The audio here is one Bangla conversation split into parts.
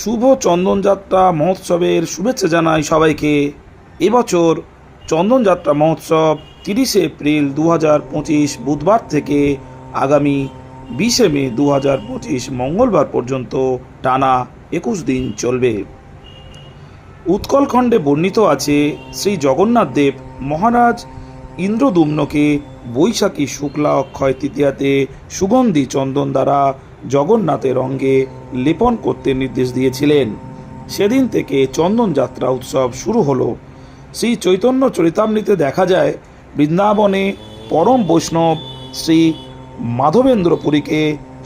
শুভ চন্দনযাত্রা মহোৎসবের শুভেচ্ছা জানাই সবাইকে। এবছর চন্দনযাত্রা মহোৎসব 30শে এপ্রিল 2025 বুধবার থেকে আগামী 20শে মে 2025 মঙ্গলবার পর্যন্ত টানা 21 দিন চলবে। উৎকলখণ্ডে বর্ণিত আছে, শ্রী জগন্নাথ দেব মহারাজ ইন্দ্রদুম্নকে বৈশাখী শুক্লা অক্ষয় তৃতীয়াতে সুগন্ধি চন্দন দ্বারা জগন্নাথের অঙ্গে লেপন করতে নির্দেশ দিয়েছিলেন। সেদিন থেকে চন্দন যাত্রা উৎসব শুরু হলো। শ্রী চৈতন্য চরিতামৃতে দেখা যায়, বৃন্দাবনে পরম বৈষ্ণব শ্রী মাধবেন্দ্র পুরীকে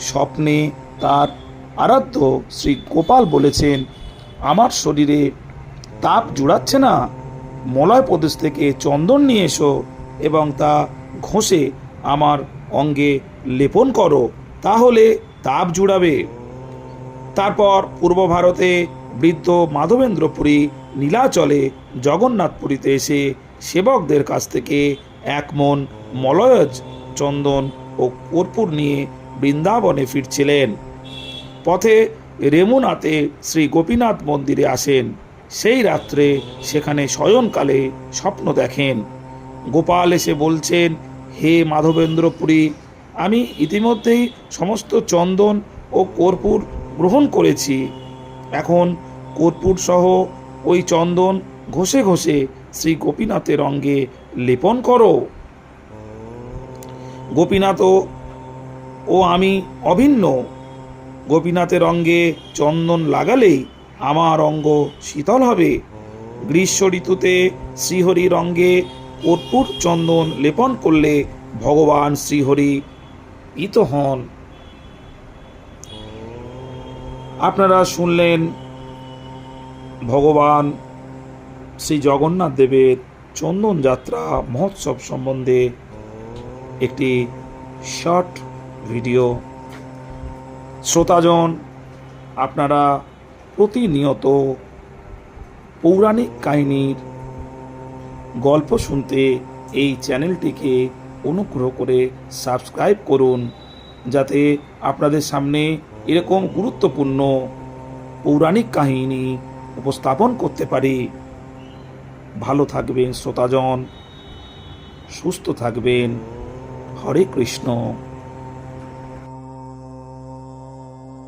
স্বপ্নে তার আরাধ্য শ্রী গোপাল বলেছেন, আমার শরীরে তাপ জুড়াচ্ছে না, মলয় প্রদেশ থেকে চন্দন নিয়ে এসো এবং তা ঘষে আমার অঙ্গে লেপন করো, তাহলে তাপ জুড়াবে। তারপর পূর্ব ভারতে বৃদ্ধ মাধবেন্দ্র পুরী নীলাচলে জগন্নাথপুরীতে এসে সেবকদের কাছ থেকে 1 মণ মলয়জ চন্দন ও কর্পূর নিয়ে বৃন্দাবনে ফিরছিলেন। পথে রেমুনাতে শ্রী গোপীনাথ মন্দিরে আসেন। সেই রাত্রে সেখানে শয়নকালে স্বপ্ন দেখেন। গোপাল এসে বলছেন, হে মাধবেন্দ্র পুরী, আমি ইতিমধ্যেই সমস্ত চন্দন ও কর্পূর গ্রহণ করেছি। এখন কর্পূর সহ ওই চন্দন ঘষে ঘষে শ্রী গোপীনাথের অঙ্গে লেপন করো। গোপীনাথ ও আমি অভিন্ন। গোপীনাথের অঙ্গে চন্দন লাগালেই আমার অঙ্গ শীতল হবে। গ্রীষ্ম ঋতুতে শ্রীহরির অঙ্গে কর্পূর চন্দন লেপন করলে ভগবান শ্রীহরি প্রীত হন। আপনারা শুনলেন ভগবান শ্রী জগন্নাথ দেবের চন্দন যাত্রা মহোৎসব সম্বন্ধে একটি শর্ট ভিডিও। শ্রোতাজন, আপনারা প্রতিনিয়ত পৌরাণিক কাহিনীর গল্প শুনতে এই চ্যানেলটিকে অনুগ্রহ করে সাবস্ক্রাইব করুন, যাতে আপনাদের সামনে এরকম গুরুত্বপূর্ণ পৌরাণিক কাহিনী উপস্থাপন করতে পারি। ভালো থাকবেন শ্রোতাজন, সুস্থ থাকবেন। হরে কৃষ্ণ।